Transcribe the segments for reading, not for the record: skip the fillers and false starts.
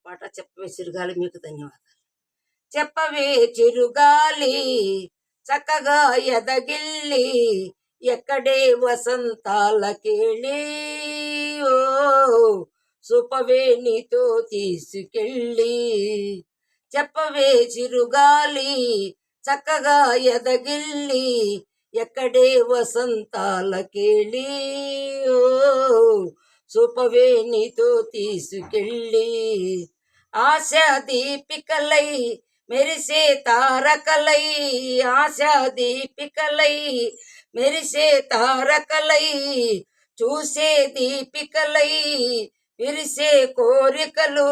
పాట చెప్పవే చిరుగాలి. మీకు ధన్యవాదాలు. చెప్పవే చిరుగాలి చక్కగా ఎదగిల్లి ఎక్కడే వసంతాల కేళి ఓ సుపవే నీతో తీసుకెళ్ళి. చెప్పవే చిరుగాలి చక్కగా ఎదగిల్లి ఎక్కడే వసంతాల కేళి ఓ సుపవే నీతో తీసుకెళ్ళి. ఆశా దీపికలై మెరిసే తారకలై, ఆశా దీపికలై మెరిసే తారకలై, చూసే దీపికలై విరిసే కోరికలు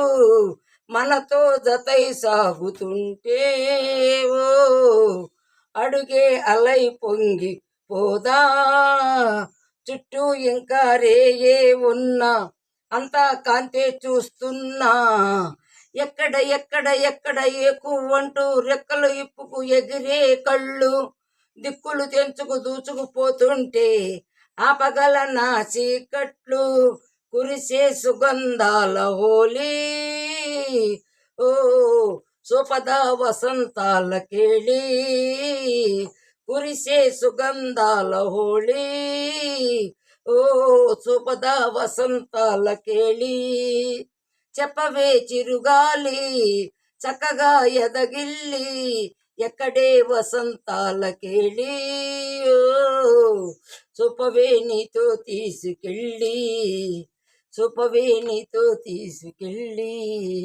మనతో జతై సాగుతుంటే ఓ అడుగే అలై పొంగి పోదా. చుట్టూ ఇంకా రేయే ఉన్నా అంతా కాంతే చూస్తున్నా. ఎక్కడ ఎక్కడ ఎక్కడ ఏకువంటూ రెక్కలు ఇప్పుకు ఎగిరే కళ్ళు దిక్కులు తెంచుకు దూచుకుపోతుంటే ఆపగల నా చీకట్లు కురిసే సుగంధాల హోలీ ఓ సుపద వసంతాల కేళి కురిసే సుగంధాల హోళీ ఓ సుపద వసంతాల కేళి. చెప్పవే చిరుగాలి చక్కగా ఎదగిల్లి ఎక్కడే వసంతాల కేళి ఓ సుపవే నీతో తీసుకెళ్ళి, సుపవే నీతో తీసుకెళ్ళి.